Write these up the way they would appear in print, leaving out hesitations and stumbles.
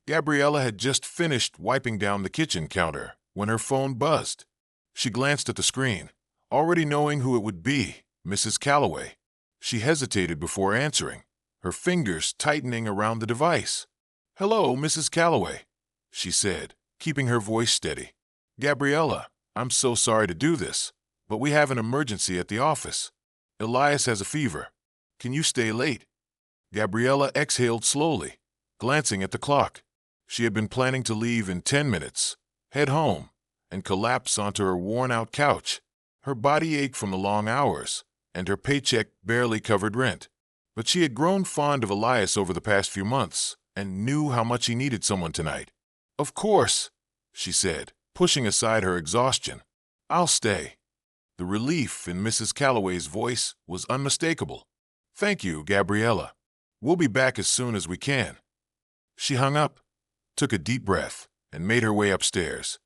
Gabriella had just finished wiping down the kitchen counter when her phone buzzed. She glanced at the screen, already knowing who it would be, Mrs. Calloway. She hesitated before answering, her fingers tightening around the device. "Hello, Mrs. Calloway," she said, keeping her voice steady. "Gabriella, I'm so sorry to do this, but we have an emergency at the office. Elias has a fever. Can you stay late?" Gabriella exhaled slowly, glancing at the clock. She had been planning to leave in 10 minutes, head home, and collapse onto her worn-out couch. Her body ached from the long hours, and her paycheck barely covered rent. But she had grown fond of Elias over the past few months and knew how much he needed someone tonight. "Of course," she said, pushing aside her exhaustion. "I'll stay." The relief in Mrs. Calloway's voice was unmistakable. "Thank you, Gabriella. We'll be back as soon as we can." She hung up, took a deep breath, and made her way upstairs.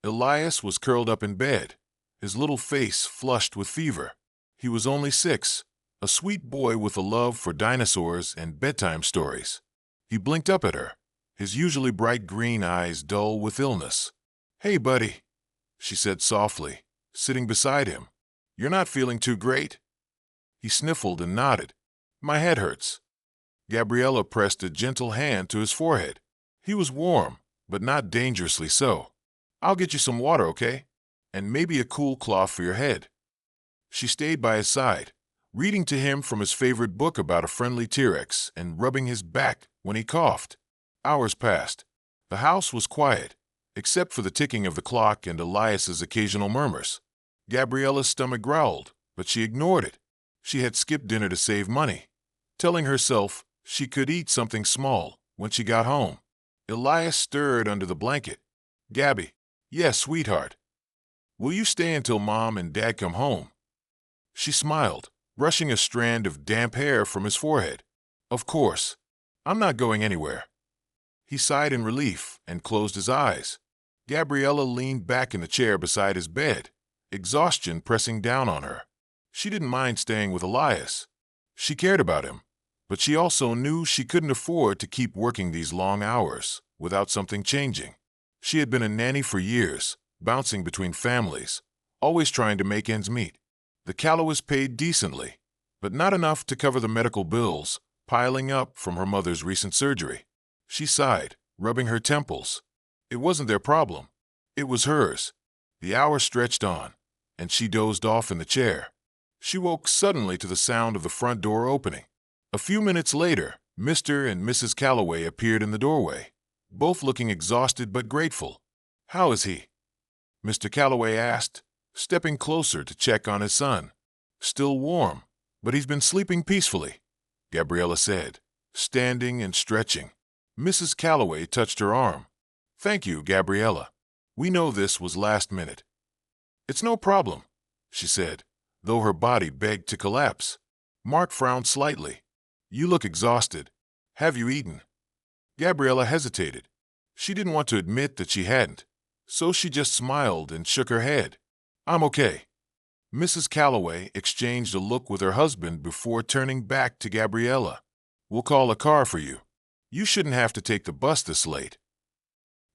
Elias was curled up in bed, his little face flushed with fever. He was only 6, a sweet boy with a love for dinosaurs and bedtime stories. He blinked up at her, his usually bright green eyes dull with illness. "Hey, buddy," she said softly, sitting beside him. "You're not feeling too great?" He sniffled and nodded. "My head hurts." Gabriella pressed a gentle hand to his forehead. He was warm, but not dangerously so. "I'll get you some water, okay? And maybe a cool cloth for your head." She stayed by his side, reading to him from his favorite book about a friendly T-Rex and rubbing his back when he coughed. Hours passed. The house was quiet, except for the ticking of the clock and Elias's occasional murmurs. Gabriella's stomach growled, but she ignored it. She had skipped dinner to save money, telling herself she could eat something small when she got home. Elias stirred under the blanket. "Gabby." "Yes, sweetheart." "Will you stay until Mom and Dad come home?" She smiled, brushing a strand of damp hair from his forehead. "Of course. I'm not going anywhere." He sighed in relief and closed his eyes. Gabriella leaned back in the chair beside his bed, exhaustion pressing down on her. She didn't mind staying with Elias. She cared about him, but she also knew she couldn't afford to keep working these long hours without something changing. She had been a nanny for years, bouncing between families, always trying to make ends meet. The Calloways paid decently, but not enough to cover the medical bills piling up from her mother's recent surgery. She sighed, rubbing her temples. It wasn't their problem. It was hers. The hours stretched on, and she dozed off in the chair. She woke suddenly to the sound of the front door opening. A few minutes later, Mr. and Mrs. Calloway appeared in the doorway, both looking exhausted but grateful. "How is he?" Mr. Calloway asked, stepping closer to check on his son. "Still warm, but he's been sleeping peacefully," Gabriella said, standing and stretching. Mrs. Calloway touched her arm. "Thank you, Gabriella. We know this was last minute." "It's no problem," she said, though her body begged to collapse. Mark frowned slightly. "You look exhausted. Have you eaten?" Gabriella hesitated. She didn't want to admit that she hadn't, so she just smiled and shook her head. "I'm okay." Mrs. Calloway exchanged a look with her husband before turning back to Gabriella. "We'll call a car for you. You shouldn't have to take the bus this late."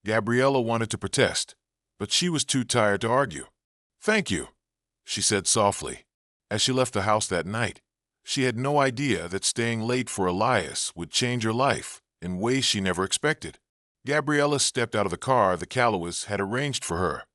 Gabriella wanted to protest, but she was too tired to argue. "Thank you," she said softly. As she left the house that night, she had no idea that staying late for Elias would change her life in ways she never expected. Gabriella stepped out of the car the Calloways had arranged for her,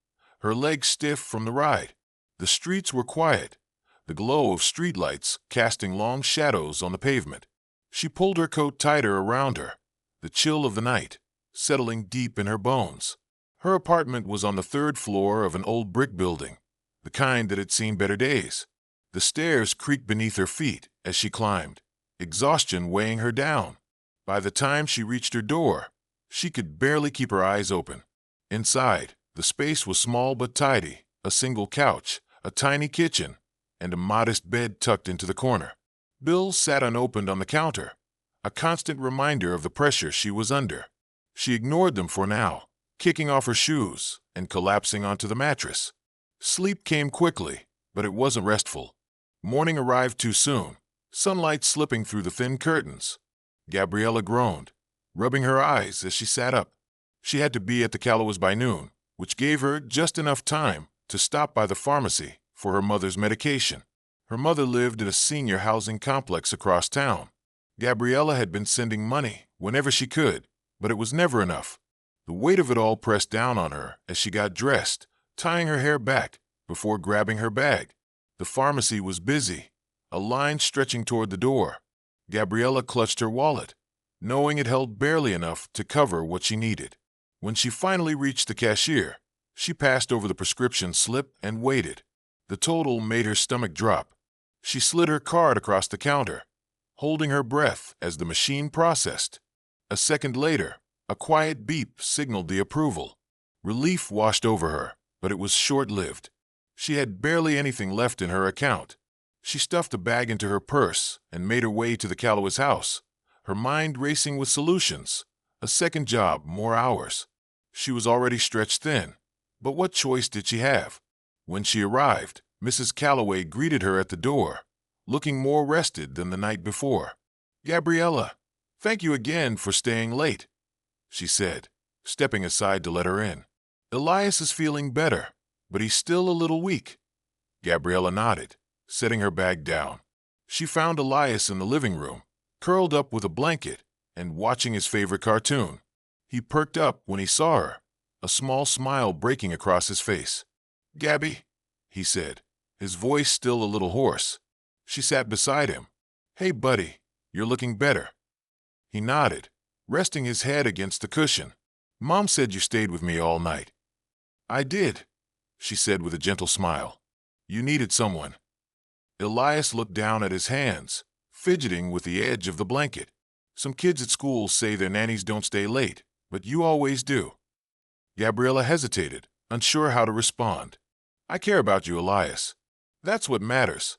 her legs stiff from the ride. The streets were quiet, the glow of streetlights casting long shadows on the pavement. She pulled her coat tighter around her, the chill of the night settling deep in her bones. Her apartment was on the 3rd floor of an old brick building, the kind that had seen better days. The stairs creaked beneath her feet as she climbed, exhaustion weighing her down. By the time she reached her door, she could barely keep her eyes open. Inside, the space was small but tidy, a single couch, a tiny kitchen, and a modest bed tucked into the corner. Bills sat unopened on the counter, a constant reminder of the pressure she was under. She ignored them for now, kicking off her shoes and collapsing onto the mattress. Sleep came quickly, but it wasn't restful. Morning arrived too soon, sunlight slipping through the thin curtains. Gabriella groaned, rubbing her eyes as she sat up. She had to be at the Calloways by noon, which gave her just enough time to stop by the pharmacy for her mother's medication. Her mother lived at a senior housing complex across town. Gabriella had been sending money whenever she could, but it was never enough. The weight of it all pressed down on her as she got dressed, tying her hair back before grabbing her bag. The pharmacy was busy, a line stretching toward the door. Gabriella clutched her wallet, knowing it held barely enough to cover what she needed. When she finally reached the cashier, she passed over the prescription slip and waited. The total made her stomach drop. She slid her card across the counter, holding her breath as the machine processed. A second later, a quiet beep signaled the approval. Relief washed over her, but it was short-lived. She had barely anything left in her account. She stuffed the bag into her purse and made her way to the Calloways' house, her mind racing with solutions. A second job, more hours. She was already stretched thin, but what choice did she have? When she arrived, Mrs. Calloway greeted her at the door, looking more rested than the night before. "Gabriella, thank you again for staying late," she said, stepping aside to let her in. "Elias is feeling better, but he's still a little weak." Gabriella nodded, setting her bag down. She found Elias in the living room, curled up with a blanket and watching his favorite cartoon. He perked up when he saw her, a small smile breaking across his face. "Gabby," he said, his voice still a little hoarse. She sat beside him. "Hey, buddy, you're looking better." He nodded, resting his head against the cushion. "Mom said you stayed with me all night." "I did," she said with a gentle smile. "You needed someone." Elias looked down at his hands, fidgeting with the edge of the blanket. "Some kids at school say their nannies don't stay late, but you always do." Gabriella hesitated, unsure how to respond. "I care about you, Elias. That's what matters."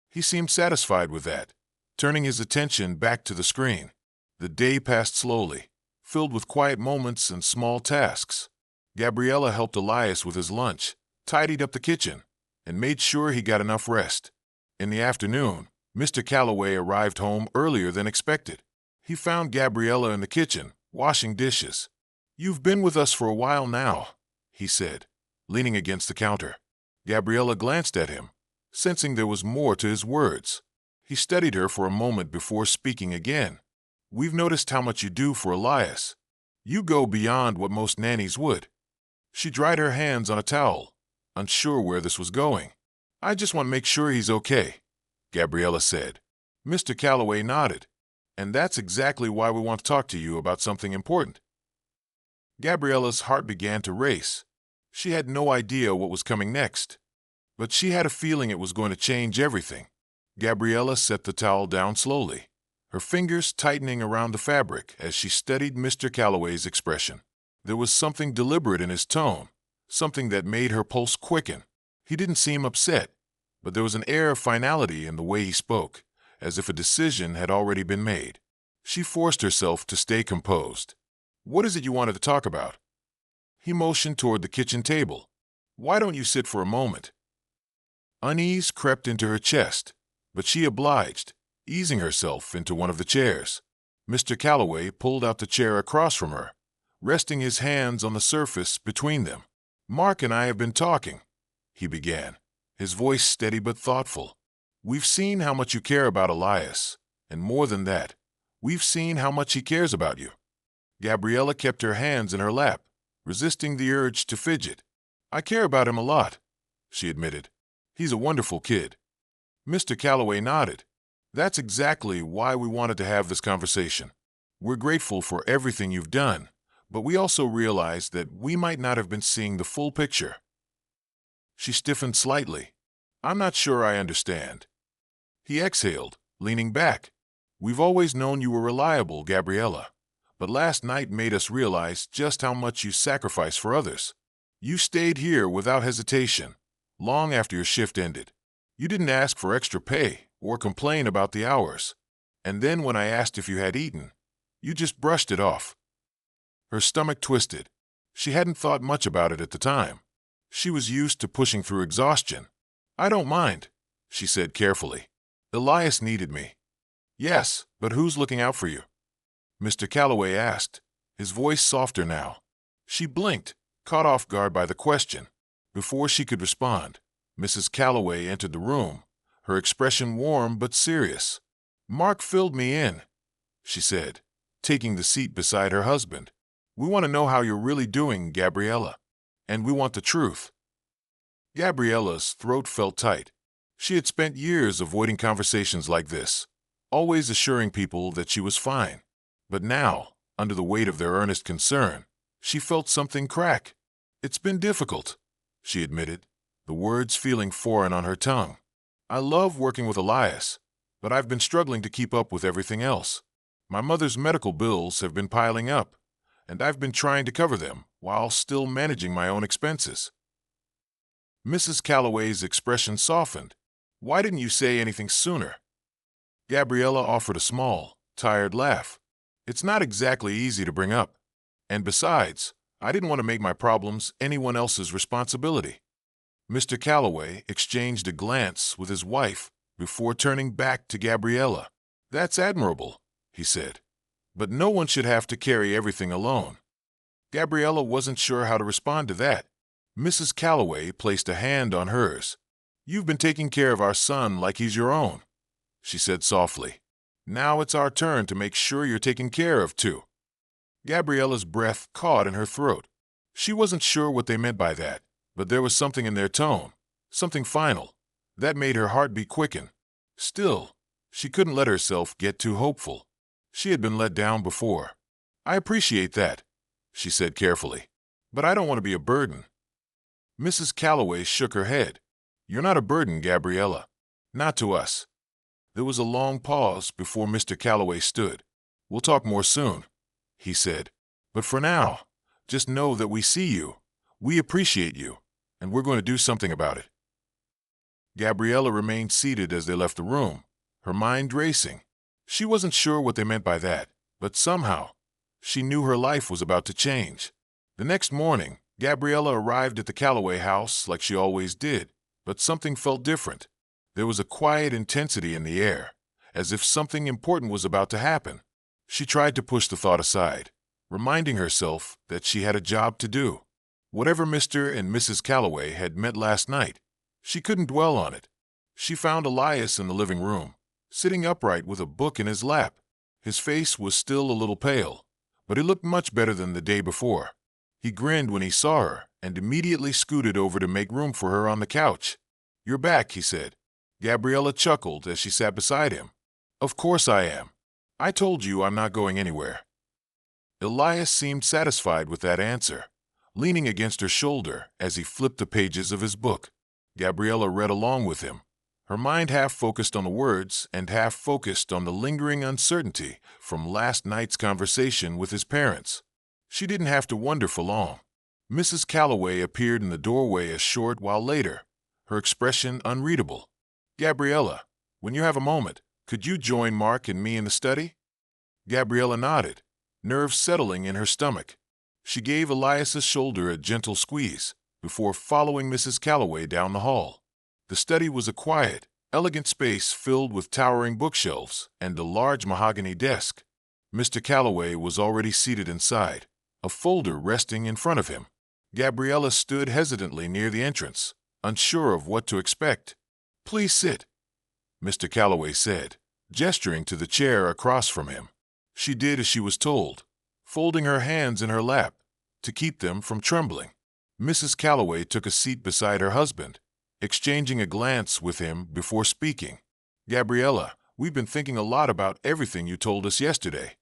He seemed satisfied with that, turning his attention back to the screen. The day passed slowly, filled with quiet moments and small tasks. Gabriella helped Elias with his lunch, tidied up the kitchen, and made sure he got enough rest. In the afternoon, Mr. Calloway arrived home earlier than expected. He found Gabriella in the kitchen, washing dishes. "You've been with us for a while now," he said, leaning against the counter. Gabriella glanced at him, sensing there was more to his words. He studied her for a moment before speaking again. "We've noticed how much you do for Elias. You go beyond what most nannies would." She dried her hands on a towel, unsure where this was going. "I just want to make sure he's okay," Gabriella said. Mr. Calloway nodded. "And that's exactly why we want to talk to you about something important." Gabriella's heart began to race. She had no idea what was coming next, but she had a feeling it was going to change everything. Gabriella set the towel down slowly, her fingers tightening around the fabric as she studied Mr. Calloway's expression. There was something deliberate in his tone, something that made her pulse quicken. He didn't seem upset, but there was an air of finality in the way he spoke, as if a decision had already been made. She forced herself to stay composed. "What is it you wanted to talk about?" He motioned toward the kitchen table. "Why don't you sit for a moment?" Unease crept into her chest, but she obliged, easing herself into one of the chairs. Mr. Calloway pulled out the chair across from her, resting his hands on the surface between them. "Mark and I have been talking," he began, his voice steady but thoughtful. "We've seen how much you care about Elias, and more than that, we've seen how much he cares about you." Gabriella kept her hands in her lap, resisting the urge to fidget. "I care about him a lot," she admitted. "He's a wonderful kid." Mr. Calloway nodded. "That's exactly why we wanted to have this conversation. We're grateful for everything you've done, but we also realize that we might not have been seeing the full picture." She stiffened slightly. "I'm not sure I understand." He exhaled, leaning back. "We've always known you were reliable, Gabriella, but last night made us realize just how much you sacrifice for others. You stayed here without hesitation, long after your shift ended. You didn't ask for extra pay or complain about the hours. And then when I asked if you had eaten, you just brushed it off." Her stomach twisted. She hadn't thought much about it at the time. She was used to pushing through exhaustion. "I don't mind," she said carefully. "Elias needed me." "Yes, but who's looking out for you?" Mr. Calloway asked, his voice softer now. She blinked, caught off guard by the question. Before she could respond, Mrs. Calloway entered the room, her expression warm but serious. "Mark filled me in," she said, taking the seat beside her husband. "We want to know how you're really doing, Gabriella. And we want the truth." Gabriella's throat felt tight. She had spent years avoiding conversations like this, always assuring people that she was fine. But now, under the weight of their earnest concern, she felt something crack. "It's been difficult," she admitted, the words feeling foreign on her tongue. "I love working with Elias, but I've been struggling to keep up with everything else. My mother's medical bills have been piling up, and I've been trying to cover them while still managing my own expenses." Mrs. Calloway's expression softened. "Why didn't you say anything sooner?" Gabriella offered a small, tired laugh. "It's not exactly easy to bring up. And besides, I didn't want to make my problems anyone else's responsibility." Mr. Calloway exchanged a glance with his wife before turning back to Gabriella. "That's admirable," he said. "But no one should have to carry everything alone." Gabriella wasn't sure how to respond to that. Mrs. Calloway placed a hand on hers. "You've been taking care of our son like he's your own," she said softly. "Now it's our turn to make sure you're taken care of, too." Gabriella's breath caught in her throat. She wasn't sure what they meant by that, but there was something in their tone, something final, that made her heartbeat quicken. Still, she couldn't let herself get too hopeful. She had been let down before. "I appreciate that," she said carefully, "but I don't want to be a burden." Mrs. Calloway shook her head. "You're not a burden, Gabriella. Not to us." There was a long pause before Mr. Calloway stood. "We'll talk more soon," he said. "But for now, just know that we see you, we appreciate you, and we're going to do something about it." Gabriella remained seated as they left the room, her mind racing. She wasn't sure what they meant by that, but somehow, she knew her life was about to change. The next morning, Gabriella arrived at the Calloway house like she always did, but something felt different. There was a quiet intensity in the air, as if something important was about to happen. She tried to push the thought aside, reminding herself that she had a job to do. Whatever Mr. and Mrs. Calloway had meant last night, she couldn't dwell on it. She found Elias in the living room, sitting upright with a book in his lap. His face was still a little pale, but he looked much better than the day before. He grinned when he saw her and immediately scooted over to make room for her on the couch. "You're back," he said. Gabriella chuckled as she sat beside him. "Of course I am. I told you I'm not going anywhere." Elias seemed satisfied with that answer, leaning against her shoulder as he flipped the pages of his book. Gabriella read along with him, her mind half focused on the words and half focused on the lingering uncertainty from last night's conversation with his parents. She didn't have to wonder for long. Mrs. Calloway appeared in the doorway a short while later, her expression unreadable. "Gabriella, when you have a moment, could you join Mark and me in the study?" Gabriella nodded, nerves settling in her stomach. She gave Elias's shoulder a gentle squeeze before following Mrs. Calloway down the hall. The study was a quiet, elegant space filled with towering bookshelves and a large mahogany desk. Mr. Calloway was already seated inside, a folder resting in front of him. Gabriella stood hesitantly near the entrance, unsure of what to expect. "Please sit," Mr. Calloway said, gesturing to the chair across from him. She did as she was told, folding her hands in her lap to keep them from trembling. Mrs. Calloway took a seat beside her husband, exchanging a glance with him before speaking. "Gabriella, we've been thinking a lot about everything you told us yesterday."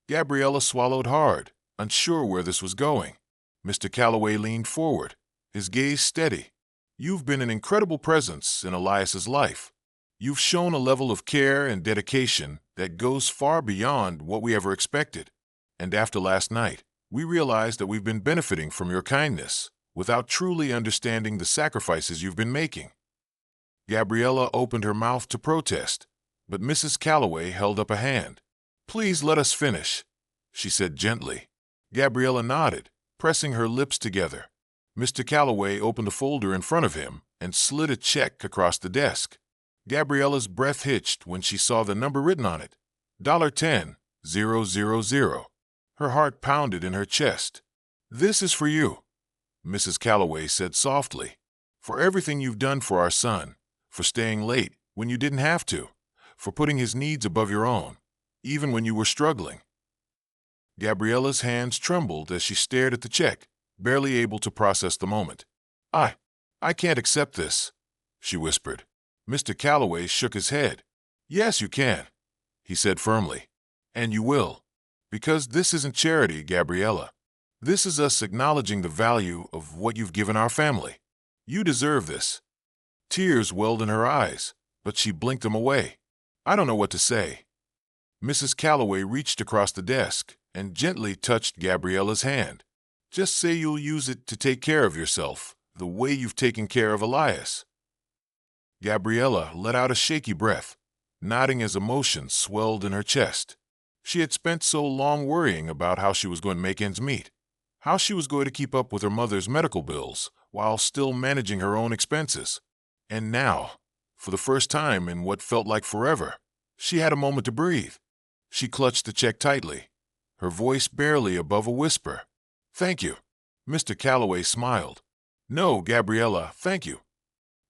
Gabriella swallowed hard, unsure where this was going. Mr. Calloway leaned forward, his gaze steady. "You've been an incredible presence in Elias's life. You've shown a level of care and dedication that goes far beyond what we ever expected. And after last night, we realized that we've been benefiting from your kindness without truly understanding the sacrifices you've been making." Gabriella opened her mouth to protest, but Mrs. Calloway held up a hand. "Please let us finish," she said gently. Gabriella nodded, pressing her lips together. Mr. Calloway opened a folder in front of him and slid a check across the desk. Gabriella's breath hitched when she saw the number written on it. $10, 000. Her heart pounded in her chest. "This is for you," Mrs. Calloway said softly. "For everything you've done for our son, for staying late when you didn't have to, for putting his needs above your own, even when you were struggling." Gabriella's hands trembled as she stared at the check, barely able to process the moment. I can't accept this," she whispered. Mr. Calloway shook his head. "Yes, you can," he said firmly. "And you will. Because this isn't charity, Gabriella. This is us acknowledging the value of what you've given our family. You deserve this." Tears welled in her eyes, but she blinked them away. "I don't know what to say." Mrs. Calloway reached across the desk and gently touched Gabriella's hand. "Just say you'll use it to take care of yourself, the way you've taken care of Elias." Gabriella let out a shaky breath, nodding as emotion swelled in her chest. She had spent so long worrying about how she was going to make ends meet, how she was going to keep up with her mother's medical bills while still managing her own expenses. And now, for the first time in what felt like forever, she had a moment to breathe. She clutched the check tightly, her voice barely above a whisper. "Thank you." Mr. Calloway smiled. "No, Gabriella, thank you."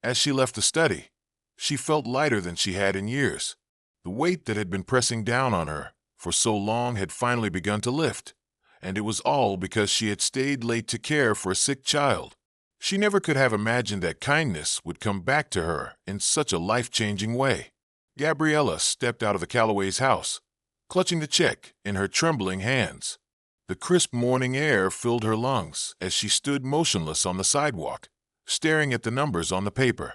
As she left the study, she felt lighter than she had in years. The weight that had been pressing down on her for so long had finally begun to lift, and it was all because she had stayed late to care for a sick child. She never could have imagined that kindness would come back to her in such a life-changing way. Gabriella stepped out of the Calloway's house, clutching the check in her trembling hands. The crisp morning air filled her lungs as she stood motionless on the sidewalk, staring at the numbers on the paper.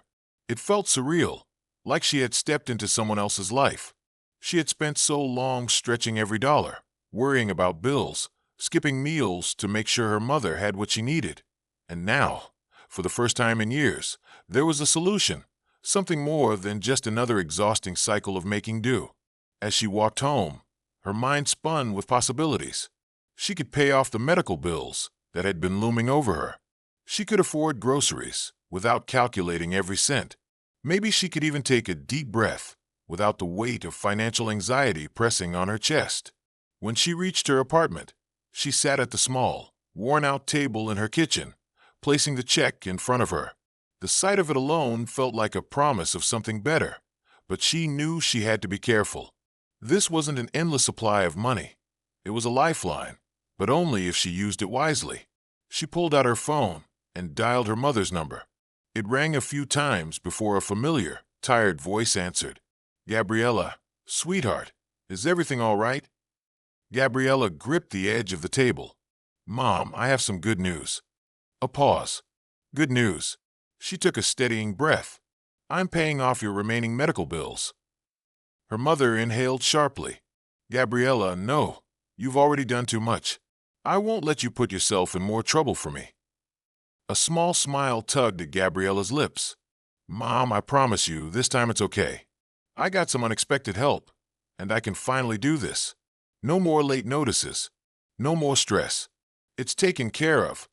It felt surreal, like she had stepped into someone else's life. She had spent so long stretching every dollar, worrying about bills, skipping meals to make sure her mother had what she needed. And now, for the first time in years, there was a solution, something more than just another exhausting cycle of making do. As she walked home, her mind spun with possibilities. She could pay off the medical bills that had been looming over her. She could afford groceries without calculating every cent. Maybe she could even take a deep breath without the weight of financial anxiety pressing on her chest. When she reached her apartment, she sat at the small, worn-out table in her kitchen, placing the check in front of her. The sight of it alone felt like a promise of something better, but she knew she had to be careful. This wasn't an endless supply of money. It was a lifeline, but only if she used it wisely. She pulled out her phone and dialed her mother's number. It rang a few times before a familiar, tired voice answered. "Gabriella, sweetheart, is everything all right?" Gabriella gripped the edge of the table. "Mom, I have some good news." A pause. "Good news." She took a steadying breath. "I'm paying off your remaining medical bills." Her mother inhaled sharply. "Gabriella, no. You've already done too much. I won't let you put yourself in more trouble for me." A small smile tugged at Gabriella's lips. "Mom, I promise you, this time it's okay. I got some unexpected help, and I can finally do this. No more late notices. No more stress. It's taken care of."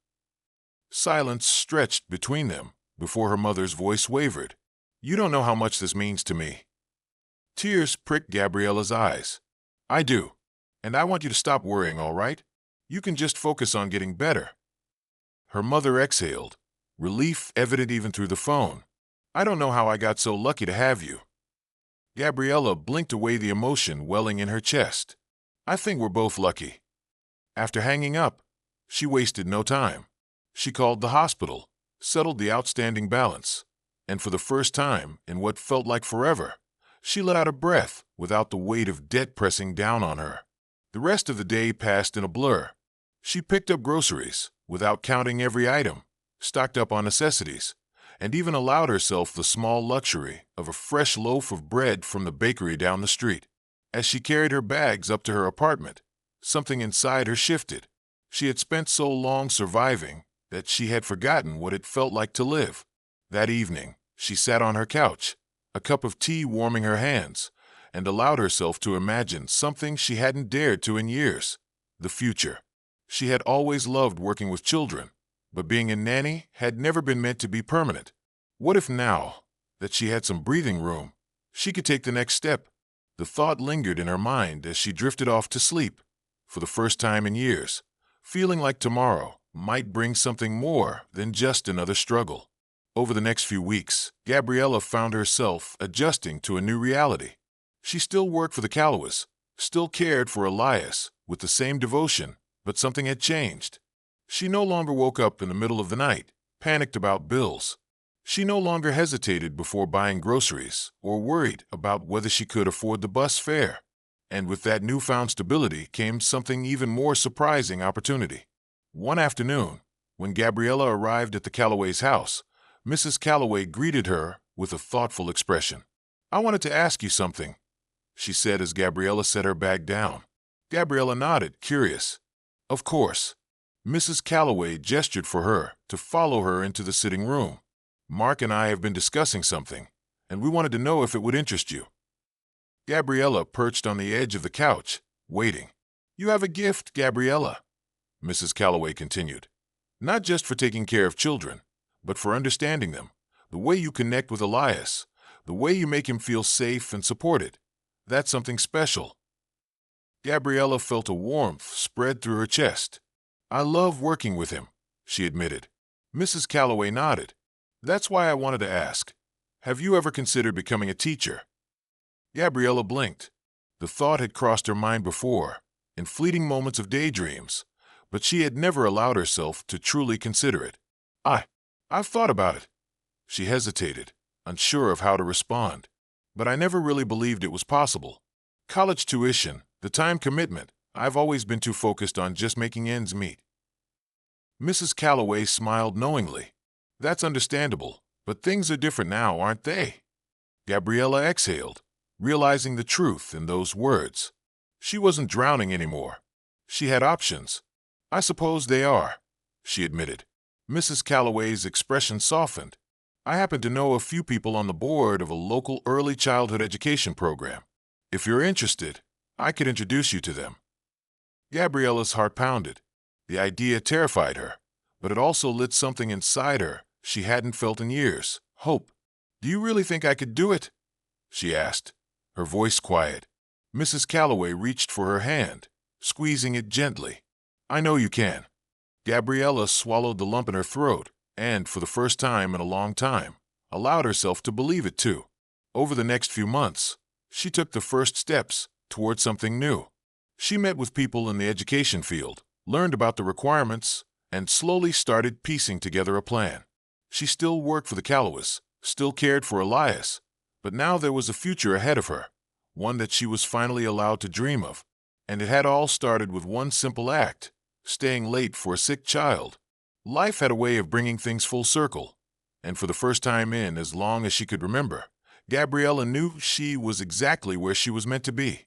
Silence stretched between them before her mother's voice wavered. "You don't know how much this means to me." Tears pricked Gabriella's eyes. "I do. And I want you to stop worrying, all right? You can just focus on getting better." Her mother exhaled, relief evident even through the phone. "I don't know how I got so lucky to have you." Gabriella blinked away the emotion welling in her chest. "I think we're both lucky." After hanging up, she wasted no time. She called the hospital, settled the outstanding balance, and for the first time in what felt like forever, she let out a breath without the weight of debt pressing down on her. The rest of the day passed in a blur. She picked up groceries without counting every item, stocked up on necessities, and even allowed herself the small luxury of a fresh loaf of bread from the bakery down the street. As she carried her bags up to her apartment, something inside her shifted. She had spent so long surviving that she had forgotten what it felt like to live. That evening, she sat on her couch, a cup of tea warming her hands, and allowed herself to imagine something she hadn't dared to in years: the future. She had always loved working with children, but being a nanny had never been meant to be permanent. What if now that she had some breathing room, she could take the next step? The thought lingered in her mind as she drifted off to sleep, for the first time in years, feeling like tomorrow might bring something more than just another struggle. Over the next few weeks, Gabriella found herself adjusting to a new reality. She still worked for the Calloways, still cared for Elias with the same devotion, but something had changed. She no longer woke up in the middle of the night, panicked about bills. She no longer hesitated before buying groceries or worried about whether she could afford the bus fare. And with that newfound stability came something even more surprising opportunity. One afternoon, when Gabriella arrived at the Calloway's house, Mrs. Calloway greeted her with a thoughtful expression. "I wanted to ask you something," she said as Gabriella set her bag down. Gabriella nodded, curious. "Of course." Mrs. Calloway gestured for her to follow her into the sitting room. "Mark and I have been discussing something, and we wanted to know if it would interest you." Gabriella perched on the edge of the couch, waiting. "You have a gift, Gabriella," Mrs. Calloway continued. "Not just for taking care of children, but for understanding them, the way you connect with Elias, the way you make him feel safe and supported. That's something special." Gabriella felt a warmth spread through her chest. "I love working with him," she admitted. Mrs. Calloway nodded. "That's why I wanted to ask, have you ever considered becoming a teacher?" Gabriella blinked. The thought had crossed her mind before, in fleeting moments of daydreams, but she had never allowed herself to truly consider it. I've thought about it." She hesitated, unsure of how to respond. "But I never really believed it was possible. College tuition, the time commitment, I've always been too focused on just making ends meet." Mrs. Calloway smiled knowingly. "That's understandable, but things are different now, aren't they?" Gabriella exhaled, realizing the truth in those words. She wasn't drowning anymore. She had options. "I suppose they are," she admitted. Mrs. Calloway's expression softened. "I happen to know a few people on the board of a local early childhood education program. If you're interested, I could introduce you to them." Gabriella's heart pounded. The idea terrified her, but it also lit something inside her she hadn't felt in years: hope. "Do you really think I could do it?" she asked, her voice quiet. Mrs. Calloway reached for her hand, squeezing it gently. "I know you can." Gabriella swallowed the lump in her throat and, for the first time in a long time, allowed herself to believe it too. Over the next few months, she took the first steps toward something new. She met with people in the education field, learned about the requirements, and slowly started piecing together a plan. She still worked for the Calloways, still cared for Elias, but now there was a future ahead of her, one that she was finally allowed to dream of. And it had all started with one simple act: staying late for a sick child. Life had a way of bringing things full circle, and for the first time in as long as she could remember, Gabriella knew she was exactly where she was meant to be.